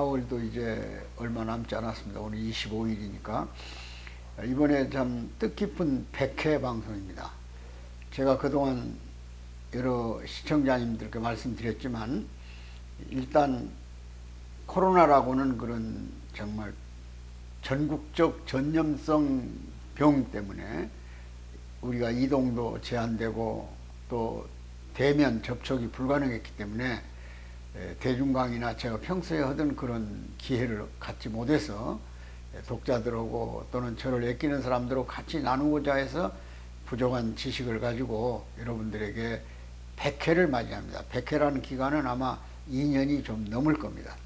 4월도 이제 얼마 남지 않았습니다. 오늘 25일이니까. 이번에 참 뜻깊은 100회 방송입니다. 제가 그동안 여러 시청자님들께 말씀드렸지만, 일단 코로나라고는 그런 정말 전국적 전염성 병 때문에 우리가 이동도 제한되고 또 대면 접촉이 불가능했기 때문에 대중강의나 제가 평소에 하던 그런 기회를 갖지 못해서 독자들하고 또는 저를 아끼는 사람들하고 같이 나누고자 해서 부족한 지식을 가지고 여러분들에게 100회를 맞이합니다. 100회라는 기간은 아마 2년이 좀 넘을 겁니다.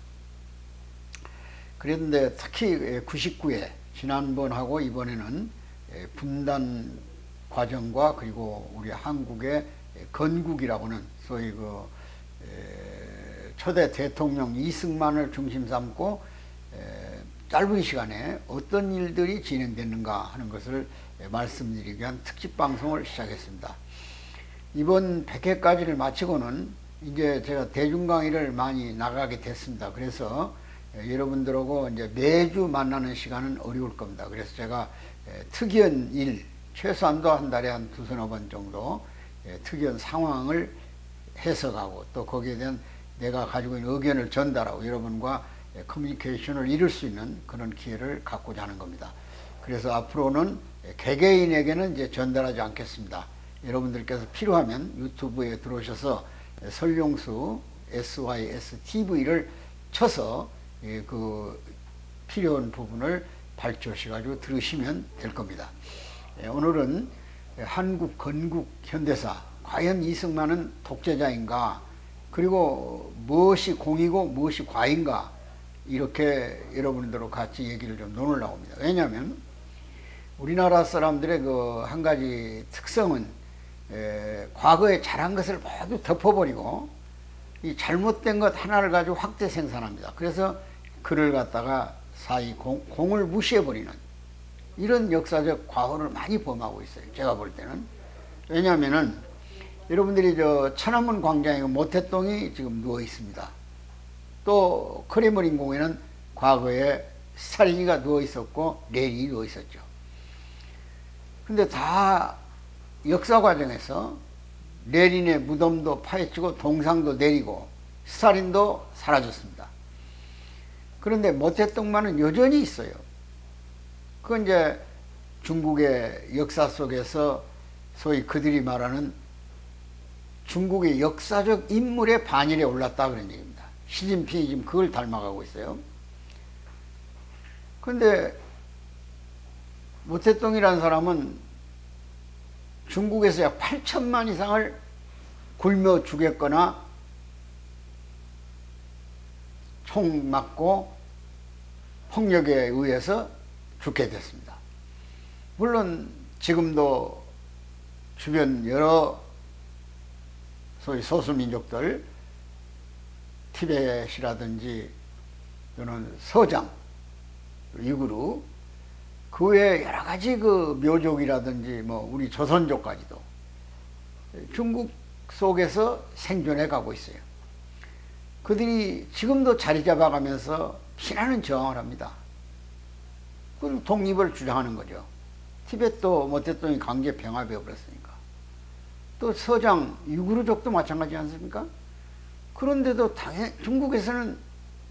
그런데 특히 99회 지난번하고 이번에는 분단 과정과 그리고 우리 한국의 건국이라고는 소위 그 초대 대통령 이승만을 중심 삼고 짧은 시간에 어떤 일들이 진행됐는가 하는 것을 말씀드리기 위한 특집 방송을 시작했습니다. 이번 100회까지를 마치고는 이제 제가 대중 강의를 많이 나가게 됐습니다. 그래서 여러분들하고 이제 매주 만나는 시간은 어려울 겁니다. 그래서 제가 특이한 일, 최소한도 한 달에 한 두서너 번 정도 특이한 상황을 해석하고 또 거기에 대한 내가 가지고 있는 의견을 전달하고 여러분과 커뮤니케이션을 이룰 수 있는 그런 기회를 갖고자 하는 겁니다. 그래서 앞으로는 개개인에게는 이제 전달하지 않겠습니다. 여러분들께서 필요하면 유튜브에 들어오셔서 설용수 SYSTV를 쳐서 그 필요한 부분을 발췌하셔가지고 들으시면 될 겁니다. 오늘은 한국 건국 현대사, 과연 이승만은 독재자인가, 그리고 무엇이 공이고 무엇이 과인가, 이렇게 여러분들과 같이 얘기를 좀 나누려고 합니다. 왜냐하면 우리나라 사람들의 그 한 가지 특성은 과거에 잘한 것을 모두 덮어버리고 이 잘못된 것 하나를 가지고 확대 생산합니다. 그래서 그를 갖다가 사이 공을 무시해버리는 이런 역사적 과오를 많이 범하고 있어요. 제가 볼 때는. 왜냐하면은 여러분들이 저 천안문 광장에 모태똥이 지금 누워 있습니다. 또 크레므린 궁에는 과거에 스탈린이가 누워 있었고 레닌이 누워 있었죠. 근데 다 역사 과정에서 레닌의 무덤도 파헤치고 동상도 내리고 스탈린도 사라졌습니다. 그런데 모태똥만은 여전히 있어요. 그건 이제 중국의 역사 속에서 소위 그들이 말하는 중국의 역사적 인물의 반열에 올랐다 그런 얘기입니다. 시진핑이 지금 그걸 닮아가고 있어요. 그런데 모태똥이라는 사람은 중국에서 약 8천만 이상을 굶어 죽였거나 총 맞고 폭력에 의해서 죽게 됐습니다. 물론 지금도 주변 여러 소위 소수민족들, 티벳이라든지 또는 서장, 위구르, 그 외에 여러 가지 그 묘족이라든지 뭐 우리 조선족까지도 중국 속에서 생존해 가고 있어요. 그들이 지금도 자리 잡아가면서 피나는 저항을 합니다. 그 독립을 주장하는 거죠. 티벳도 모태똥이 강제 병합해 버렸으니까. 또 서장 유구르족도 마찬가지 않습니까? 그런데도 당연히 중국에서는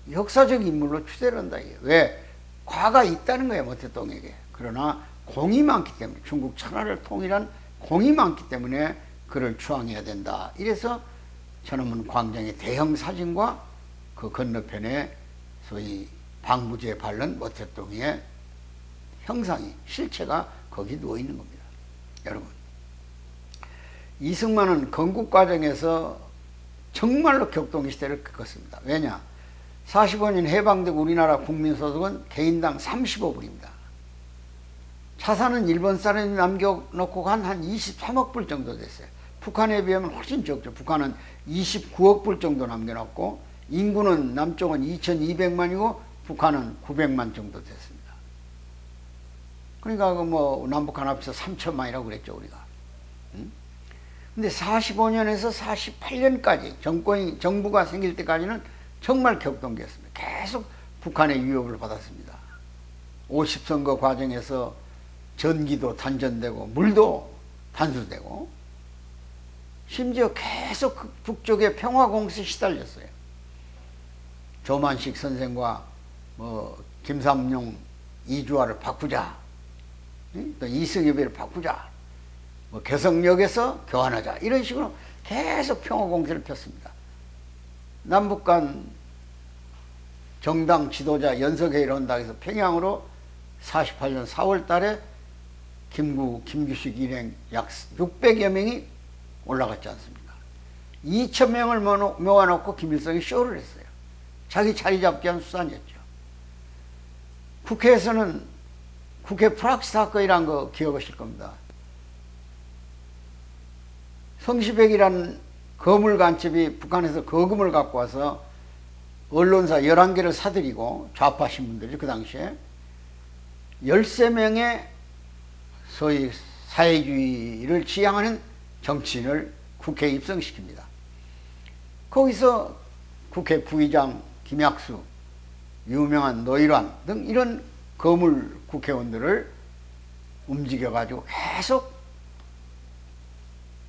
역사적 인물로 추대를 한다. 왜? 과가 있다는 거예요, 모태똥에게. 그러나 공이 많기 때문에, 중국 천하를 통일한 공이 많기 때문에 그를 추앙해야 된다. 이래서 천안문 광장의 대형 사진과 그 건너편에 소위 방부제에 바른 모태똥의 형상이, 실체가 거기 누워 있는 겁니다. 여러분, 이승만은 건국 과정에서 정말로 격동의 시대를 겪었습니다. 왜냐? 45년 해방되고 우리나라 국민소득은 개인당 35불입니다. 자산은 일본 사람이 남겨놓고 한 23억 불 정도 됐어요. 북한에 비하면 훨씬 적죠. 북한은 29억 불 정도 남겨놨고, 인구는 남쪽은 2200만이고 북한은 900만 정도 됐습니다. 그러니까 그 뭐 남북 한합해서 3천만이라고 그랬죠, 우리가. 근데 45년에서 48년까지 정부가 생길 때까지는 정말 격동기였습니다. 계속 북한의 위협을 받았습니다. 50선거 과정에서 전기도 단전되고 물도 단수되고 심지어 계속 북쪽의 평화공세에 시달렸어요. 조만식 선생과 김삼룡 이주화를 바꾸자, 또 이승엽을 바꾸자, 개성역에서 교환하자, 이런 식으로 계속 평화공세를 폈습니다. 남북 간 정당 지도자 연석회의를 한다고 해서 평양으로 48년 4월 달에 김규식 일행 약 600여 명이 올라갔지 않습니까? 2,000명을 모아놓고 김일성이 쇼를 했어요. 자기 자리 잡기 위한 수단이었죠. 국회에서는 국회 프락스 사건이라는 거 기억하실 겁니다. 성시백이라는 거물 간첩이 북한에서 거금을 갖고 와서 언론사 11개를 사들이고, 좌파 신문들이 그 당시에 13명의 소위 사회주의를 지향하는 정치인을 국회에 입성시킵니다. 거기서 국회 부의장 김약수, 유명한 노일환 등 이런 거물 국회의원들을 움직여가지고 계속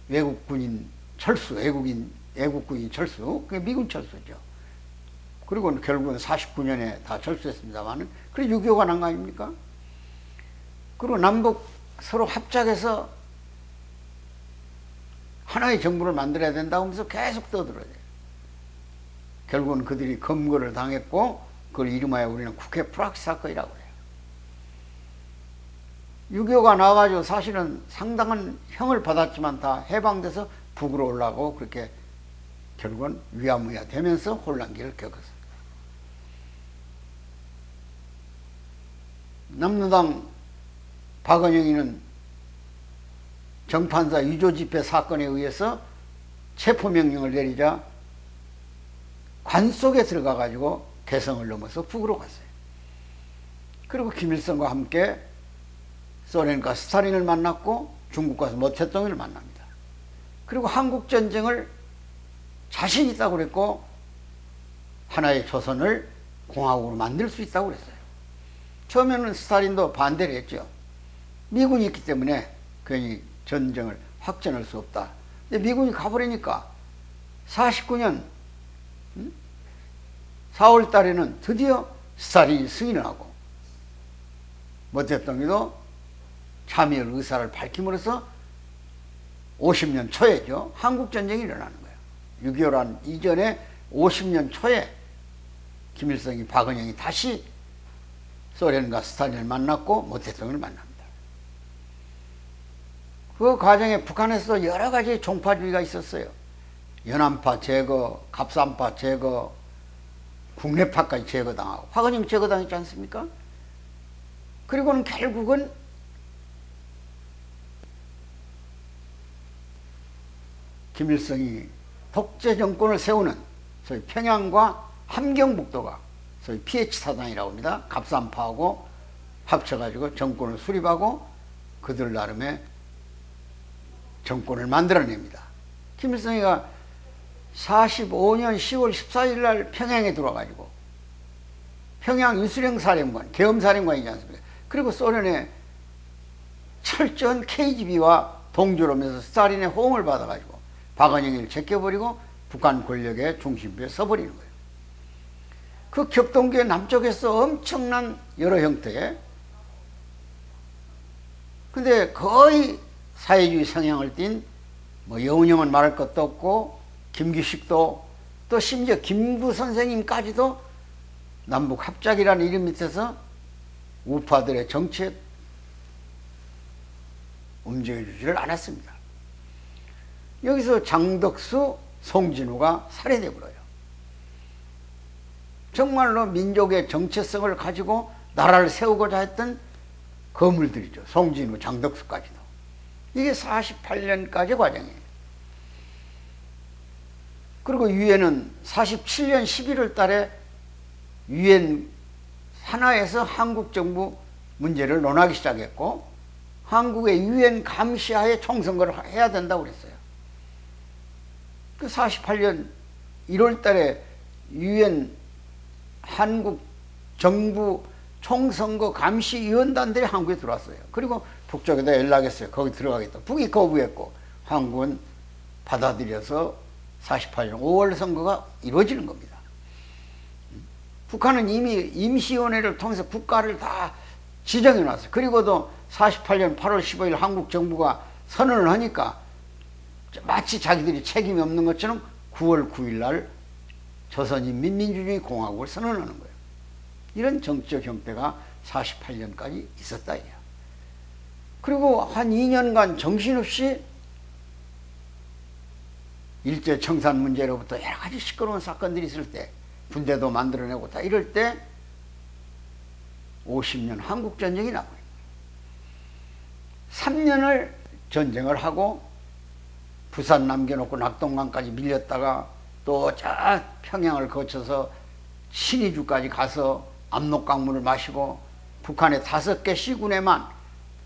외국군인 철수, 애국군인 철수, 그게 미군 철수죠. 그리고 결국은 49년에 다 철수했습니다만, 그래 6.25가 난 거 아닙니까? 그리고 남북 서로 합작해서 하나의 정부를 만들어야 된다고 하면서 계속 떠들어요. 결국은 그들이 검거를 당했고, 그걸 이름하여 우리는 국회 프락스 사건이라고 해요. 6.25가 나와가지고 사실은 상당한 형을 받았지만 다 해방돼서 북으로 올라가고, 그렇게 결국은 위야무야 되면서 혼란기를 겪었습니다. 남로당 박은영이는 정판사 위조집회 사건에 의해서 체포명령을 내리자 관 속에 들어가가지고 개성을 넘어서 북으로 갔어요. 그리고 김일성과 함께 소련과 스탈린을 만났고, 중국 가서 모태동을 만납니다. 그리고 한국전쟁을 자신 있다고 그랬고, 하나의 조선을 공화국으로 만들 수 있다고 그랬어요. 처음에는 스탈린도 반대를 했죠. 미군이 있기 때문에 괜히 전쟁을 확전할 수 없다. 근데 미군이 가버리니까 49년 4월 달에는 드디어 스탈린이 승인을 하고, 모태동이도 참여할 의사를 밝힘으로써 50년 초에죠. 한국전쟁이 일어나는 거예요. 6.25란 이전에 50년 초에 김일성이, 박은영이 다시 소련과 스탈린을 만났고 모태동을 만납니다. 그 과정에 북한에서 여러 가지 종파주의가 있었어요. 연안파 제거, 갑산파 제거, 국내파까지 제거당하고, 박은영 제거당했지 않습니까? 그리고는 결국은 김일성이 독재 정권을 세우는 소위 평양과 함경북도가 소위 PH 사단이라고 합니다. 갑산파하고 합쳐가지고 정권을 수립하고 그들 나름의 정권을 만들어냅니다. 김일성이가 45년 10월 14일 날 평양에 들어와가지고, 평양 유수령 사령관, 계엄사령관이지 않습니까? 그리고 소련의 철저한 KGB와 동조를 하면서 스탈린의 호응을 받아가지고 박은영이를 제껴버리고 북한 권력의 중심부에 서버리는 거예요. 그 격동기의 남쪽에서 엄청난 여러 형태의, 근데 거의 사회주의 성향을 띤 여운형은 말할 것도 없고, 김규식도, 또 심지어 김구 선생님까지도 남북 합작이라는 이름 밑에서 우파들의 정치에 움직여주지를 않았습니다. 여기서 장덕수, 송진우가 살해돼 버려요. 정말로 민족의 정체성을 가지고 나라를 세우고자 했던 거물들이죠. 송진우, 장덕수까지도. 이게 48년까지 과정이에요. 그리고 유엔은 47년 11월 달에 유엔 산하에서 한국 정부 문제를 논하기 시작했고, 한국의 유엔 감시하에 총선거를 해야 된다고 그랬어요. 그 48년 1월 달에 유엔 한국 정부 총선거 감시위원단들이 한국에 들어왔어요. 그리고 북쪽에다 연락했어요. 거기 들어가겠다. 북이 거부했고 한국은 받아들여서 48년 5월 선거가 이루어지는 겁니다. 북한은 이미 임시위원회를 통해서 국가를 다 지정해 놨어요. 그리고도 48년 8월 15일 한국 정부가 선언을 하니까 마치 자기들이 책임이 없는 것처럼 9월 9일 날 조선인민민주주의 공화국을 선언하는 거예요. 이런 정치적 형태가 48년까지 있었다 이거야. 그리고 한 2년간 정신없이 일제 청산 문제로부터 여러 가지 시끄러운 사건들이 있을 때 군대도 만들어내고 다 이럴 때 50년 한국전쟁이 나버린 거예요. 3년을 전쟁을 하고 부산 남겨놓고 낙동강까지 밀렸다가 또 저 평양을 거쳐서 신의주까지 가서 압록강물을 마시고 북한의 5개 시군에만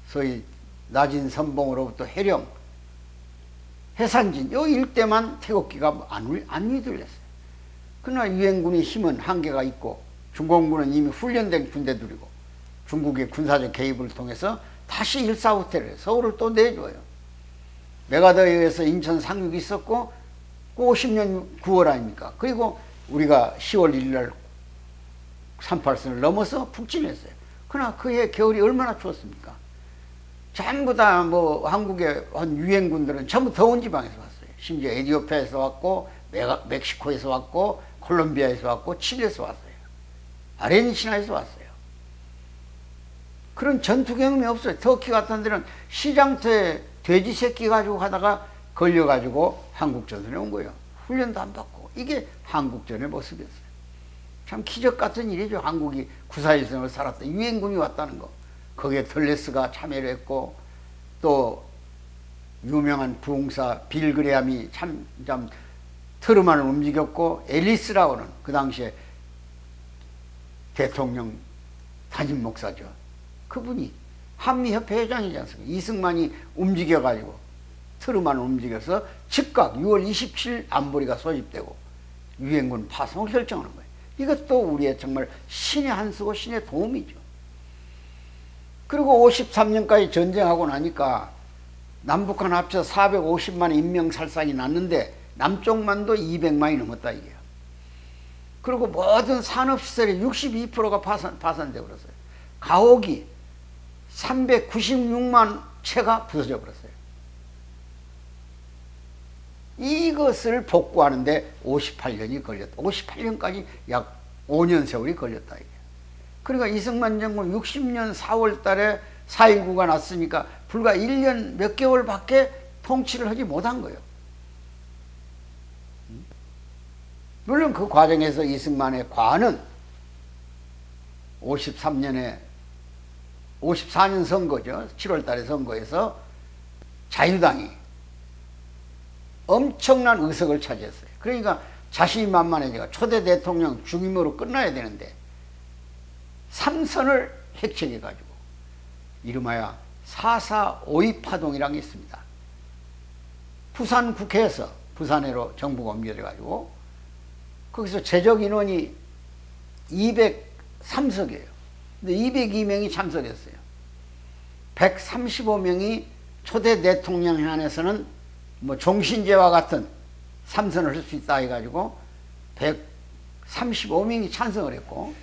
소위 낮은 선봉으로부터 해령, 해산진 요 일대만 태극기가 안 휘둘렸어요. 그러나 유엔군의 힘은 한계가 있고 중공군은 이미 훈련된 군대들이고 중국의 군사적 개입을 통해서 다시 일사후퇴를 서울을 또 내줘요. 메가더에 의해서 인천 상륙이 있었고 50년 9월 아닙니까? 그리고 우리가 10월 1일 날 38선을 넘어서 북진했어요. 그러나 그해 겨울이 얼마나 추웠습니까? 전부 다 뭐 한국의 한 유엔군들은 전부 더운 지방에서 왔어요. 심지어 에티오피아에서 왔고 멕시코에서 왔고 콜롬비아에서 왔고 칠레에서 왔어요. 아르헨티나에서 왔어요. 그런 전투 경험이 없어요. 터키 같은 데는 시장터에 돼지 새끼 가지고 가다가 걸려가지고 한국전선에 온 거예요. 훈련도 안 받고. 이게 한국전의 모습이었어요. 참 기적 같은 일이죠. 한국이 9.4일선을 살았다. 유엔군이 왔다는 거. 거기에 덜레스가 참여를 했고 또 유명한 부흥사 빌 그레함이 참 트루만을 움직였고 앨리스라고는 그 당시에 대통령 담임 목사죠. 그분이 한미협회 회장이지 않습니까? 이승만이 움직여가지고 트루만을 움직여서 즉각 6월 27일 안보리가 소집되고 유엔군 파송을 결정하는 거예요. 이것도 우리의 정말 신의 한 수고 신의 도움이죠. 그리고 53년까지 전쟁하고 나니까 남북한 합쳐 450만의 인명살상이 났는데 남쪽만도 200만이 넘었다 이게요. 그리고 모든 산업시설의 62%가 파산되어 버렸어요. 가옥이 396만 채가 부서져 버렸어요. 이것을 복구하는데 58년이 걸렸다. 58년까지 약 5년 세월이 걸렸다 이게. 그러니까 이승만 정권 60년 4월 달에 4.19가 났으니까 불과 1년 몇 개월밖에 통치를 하지 못한 거예요. 물론 그 과정에서 이승만의 과는 54년 선거죠. 7월 달에 선거에서 자유당이 엄청난 의석을 차지했어요. 그러니까 자신이 만만해져가 초대 대통령 중임으로 끝나야 되는데 3선을 획책해가지고 이름하여 4.4 5.2파동이라는 게 있습니다. 부산 국회에서 부산으로 정부가 옮겨져가지고 거기서 제적 인원이 203석이에요. 근데 202명이 참석했어요. 135명이 초대 대통령 안에서는 뭐 종신제와 같은 3선을 할 수 있다 해가지고 135명이 찬성을 했고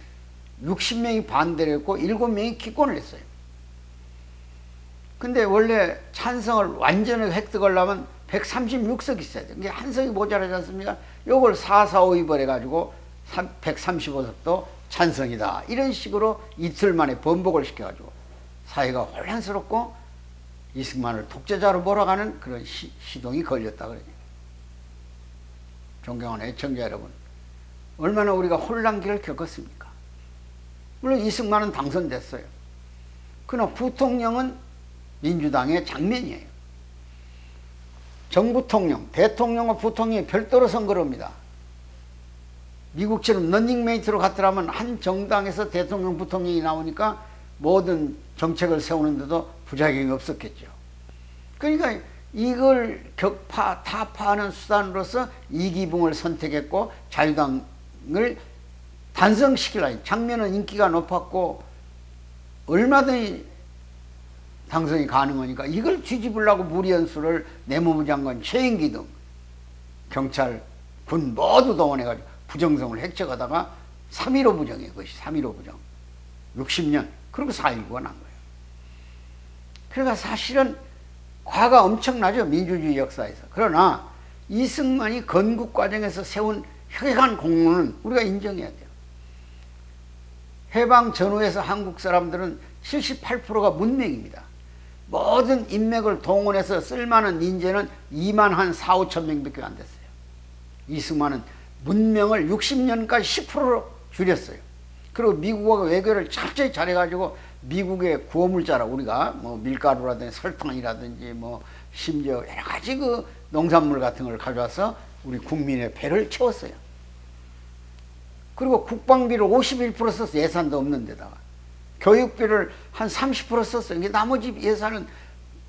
60명이 반대를 했고 7명이 기권을 했어요. 근데 원래 찬성을 완전히 획득하려면 136석이 있어야 돼요. 이게 한 석이 모자라지 않습니까? 요걸 4.4.5입을 해가지고 135석도 찬성이다. 이런 식으로 이틀 만에 번복을 시켜가지고 사회가 혼란스럽고 이승만을 독재자로 몰아가는 그런 시동이 걸렸다 그러죠. 존경하는 애청자 여러분, 얼마나 우리가 혼란기를 겪었습니까? 물론 이승만은 당선됐어요. 그러나 부통령은 민주당의 장면이에요. 정부통령, 대통령과 부통령이 별도로 선거를 합니다. 미국처럼 런닝메이트로 갔더라면 한 정당에서 대통령, 부통령이 나오니까 모든 정책을 세우는데도 부작용이 없었겠죠. 그러니까 이걸 타파하는 수단으로서 이기붕을 선택했고 자유당을 단성시키려니 장면은 인기가 높았고 얼마든지 당선이 가능하니까 이걸 뒤집으려고 무리연수를 내무부 장관, 최인기 등 경찰, 군 모두 동원해가지고 부정성을 획책하다가 3.15 부정이에요. 그것이 3.15 부정. 60년. 그리고 4.19가 난 거예요. 그러니까 사실은 과가 엄청나죠. 민주주의 역사에서. 그러나 이승만이 건국 과정에서 세운 혁혁한 공로는 우리가 인정해야 돼요. 해방 전후에서 한국 사람들은 78%가 문맹입니다. 모든 인맥을 동원해서 쓸만한 인재는 2만 한 4, 5천 명밖에 안 됐어요. 이승만은 문명을 60년까지 10%로 줄였어요. 그리고 미국하고 외교를 철저히 잘해가지고 미국의 구호물자라 우리가 뭐 밀가루라든지 설탕이라든지 뭐 심지어 여러 가지 그 농산물 같은 걸 가져와서 우리 국민의 배를 채웠어요. 그리고 국방비를 51% 써서 예산도 없는 데다가 교육비를 한 30% 썼어요. 나머지 예산은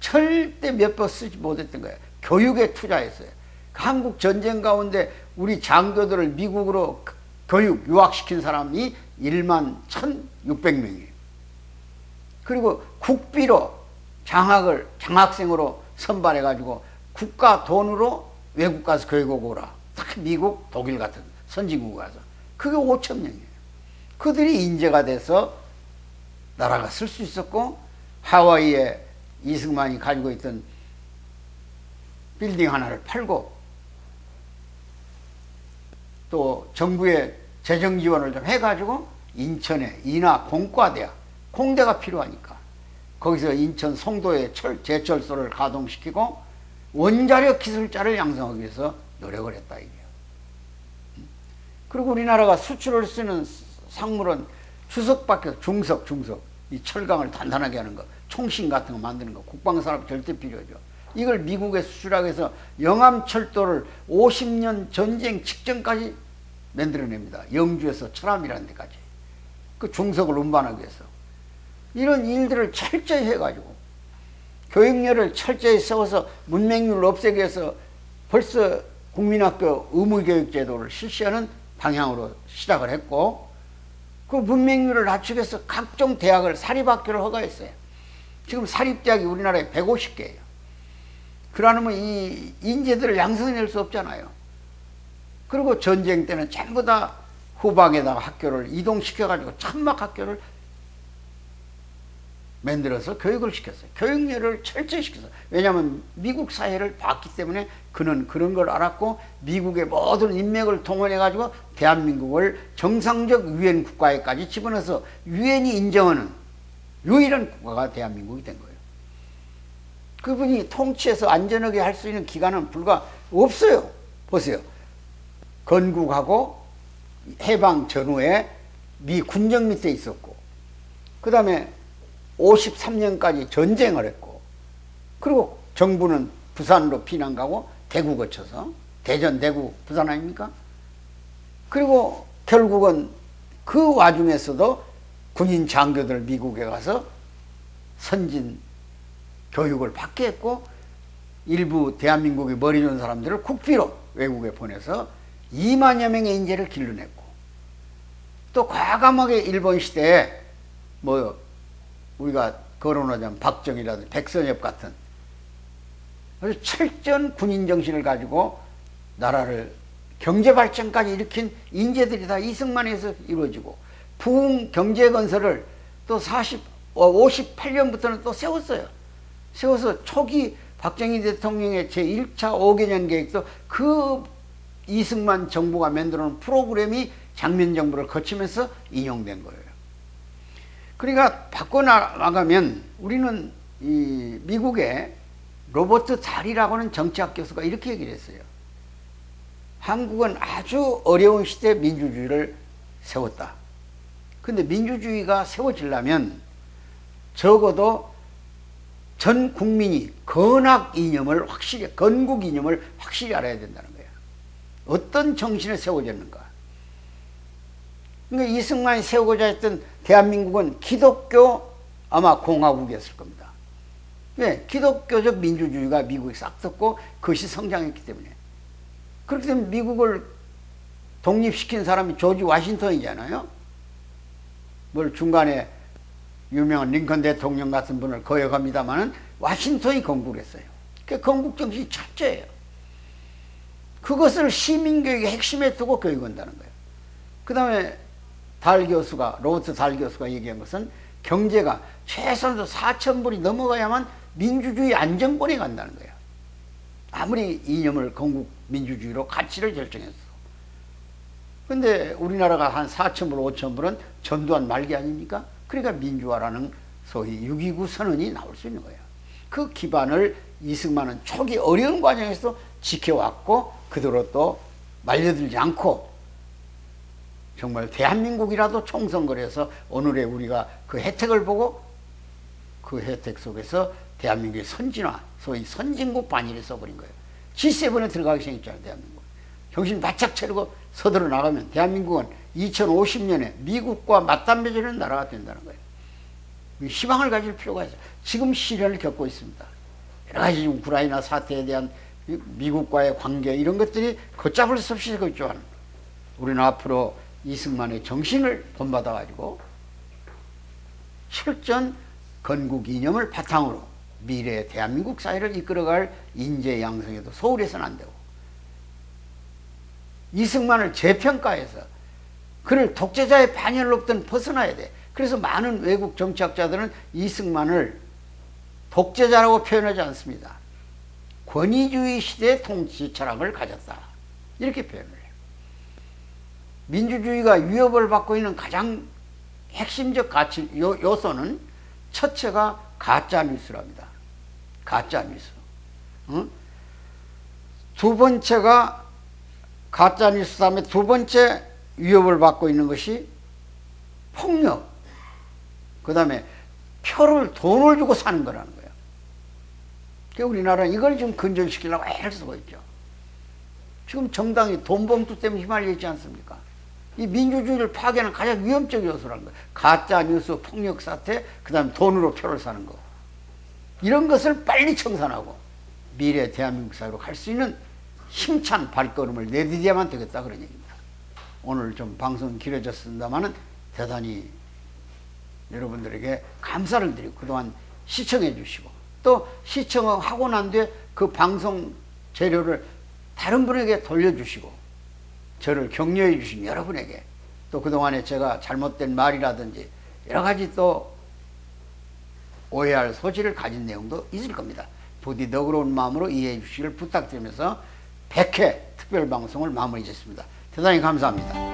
절대 몇 번 쓰지 못했던 거예요. 교육에 투자했어요. 한국 전쟁 가운데 우리 장교들을 미국으로 교육, 유학시킨 사람이 1만 1,600명이에요. 그리고 국비로 장학생으로 선발해가지고 국가 돈으로 외국 가서 교육하고 오라. 특히 미국, 독일 같은 선진국 가서. 그게 5천 명이에요. 그들이 인재가 돼서 나라가 쓸 수 있었고 하와이에 이승만이 가지고 있던 빌딩 하나를 팔고 또 정부의 재정 지원을 좀 해가지고 인천에 인하 공과대학 공대가 필요하니까 거기서 인천 송도에 제철소를 가동시키고 원자력 기술자를 양성하기 위해서 노력을 했다 이게요. 그리고 우리나라가 수출을 쓰는 상물은 주석밖에 중석 이 철강을 단단하게 하는 거 총신 같은 거 만드는 거 국방산업 절대 필요하죠. 이걸 미국에 수출하기 위해서 영암철도를 50년 전쟁 직전까지 만들어냅니다. 영주에서 철암이라는 데까지 그 중석을 운반하기 위해서 이런 일들을 철저히 해가지고 교육열을 철저히 세워서 문맹률을 없애기 위해서 벌써 국민학교 의무교육제도를 실시하는 방향으로 시작을 했고 그 문맹률을 낮추기 위해서 각종 대학을 사립학교를 허가했어요. 지금 사립대학이 우리나라에 150개예요. 그러면 이 인재들을 양성해낼 수 없잖아요. 그리고 전쟁 때는 전부 다 후방에다가 학교를 이동시켜가지고 천막학교를 만들어서 교육을 시켰어요. 교육열을 철저히 시켰어요. 왜냐하면 미국 사회를 봤기 때문에 그는 그런 걸 알았고 미국의 모든 인맥을 동원해가지고 대한민국을 정상적 유엔 국가에까지 집어넣어서 유엔이 인정하는 유일한 국가가 대한민국이 된 거예요. 그분이 통치해서 안전하게 할 수 있는 기간은 불과 없어요. 보세요. 건국하고 해방 전후에 미 군정 밑에 있었고 그 다음에 53년까지 전쟁을 했고 그리고 정부는 부산으로 피난 가고 대구 거쳐서 대전, 대구, 부산 아닙니까? 그리고 결국은 그 와중에서도 군인 장교들 미국에 가서 선진 교육을 받게 했고 일부 대한민국에 머리 좋은 사람들을 국비로 외국에 보내서 2만여 명의 인재를 길러냈고 또 과감하게 일본 시대에 뭐 우리가 거론하자면 박정희라든지 백선엽 같은 아주 철저한 군인 정신을 가지고 나라를 경제 발전까지 일으킨 인재들이 다 이승만에서 이루어지고 부흥 경제 건설을 또 58년부터는 또 세웠어요. 세워서 초기 박정희 대통령의 제1차 5개년 계획도 그 이승만 정부가 만들어 놓은 프로그램이 장면 정부를 거치면서 인용된 거예요. 그러니까 바꿔나가면 우리는 이 미국의 로버트 달이라고는 정치학 교수가 이렇게 얘기를 했어요. 한국은 아주 어려운 시대에 민주주의를 세웠다. 근데 민주주의가 세워지려면 적어도 전 국민이 건국 이념을 확실히 알아야 된다는 거예요. 어떤 정신을 세워졌는가. 그러니까 이승만이 세우고자 했던 대한민국은 기독교 아마 공화국이었을 겁니다. 왜? 기독교적 민주주의가 미국에 싹 떴고 그것이 성장했기 때문에. 그렇기 때문에 미국을 독립시킨 사람이 조지 워싱턴이잖아요. 뭘 중간에 유명한 링컨 대통령 같은 분을 거역합니다마는 워싱턴이 건국을 했어요. 그 건국 정신이 첫째예요. 그것을 시민교육의 핵심에 두고 교육한다는 거예요. 그 다음에 로버트 달 교수가 얘기한 것은 경제가 최소한 4,000불이 넘어가야만 민주주의 안정권에 간다는 거예요. 아무리 이념을 건국 민주주의로 가치를 결정했어. 근데 우리나라가 한 4,000불, 5,000불은 전두환 말기 아닙니까? 그러니까 민주화라는 소위 6.29 선언이 나올 수 있는 거예요. 그 기반을 이승만은 초기 어려운 과정에서 지켜왔고 그대로 또 말려들지 않고 정말 대한민국이라도 총선거를 해서 오늘의 우리가 그 혜택을 보고 그 혜택 속에서 대한민국의 선진화, 소위 선진국 반열에 써버린 거예요. G7에 들어가기 생겼잖아요, 대한민국. 정신 바짝 차리고 서들어 나가면 대한민국은 2050년에 미국과 맞담배지는 나라가 된다는 거예요. 희망을 가질 필요가 있어요. 지금 시련을 겪고 있습니다. 여러 가지 우크라이나 사태에 대한 미국과의 관계 이런 것들이 걷잡을 수 없이 되고 있지만 우리는 앞으로 이승만의 정신을 본받아 가지고 실전 건국 이념을 바탕으로 미래의 대한민국 사회를 이끌어갈 인재 양성에도 소홀해서는 안 되고 이승만을 재평가해서 그를 독재자의 반열로부터 벗어나야 돼. 그래서 많은 외국 정치학자들은 이승만을 독재자라고 표현하지 않습니다. 권위주의 시대의 통치 철학을 가졌다. 이렇게 표현을 해요. 민주주의가 위협을 받고 있는 가장 핵심적 가치 요소는 첫째가 가짜뉴스랍니다. 가짜뉴스. 두 번째가 가짜뉴스 다음에 두 번째 위협을 받고 있는 것이 폭력. 그 다음에 돈을 주고 사는 거라는 거예요. 그러니까 우리나라는 이걸 좀 근절시키려고 애를 쓰고 있죠. 지금 정당이 돈 봉투 때문에 휘말려 있지 않습니까? 이 민주주의를 파괴하는 가장 위험적 요소라는 거예요. 가짜뉴스, 폭력 사태, 그 다음에 돈으로 표를 사는 거. 이런 것을 빨리 청산하고 미래 대한민국 사회로 갈 수 있는 힘찬 발걸음을 내디뎌야만 되겠다 그런 얘기입니다. 오늘 좀 방송이 길어졌습니다마는 대단히 여러분들에게 감사를 드리고 그동안 시청해 주시고 또 시청하고 난 뒤에 그 방송 재료를 다른 분에게 돌려주시고 저를 격려해 주신 여러분에게 또 그동안에 제가 잘못된 말이라든지 여러 가지 또 오해할 소지를 가진 내용도 있을 겁니다. 부디 너그러운 마음으로 이해해 주시기를 부탁드리면서 100회 특별방송을 마무리 짓습니다. 대단히 감사합니다.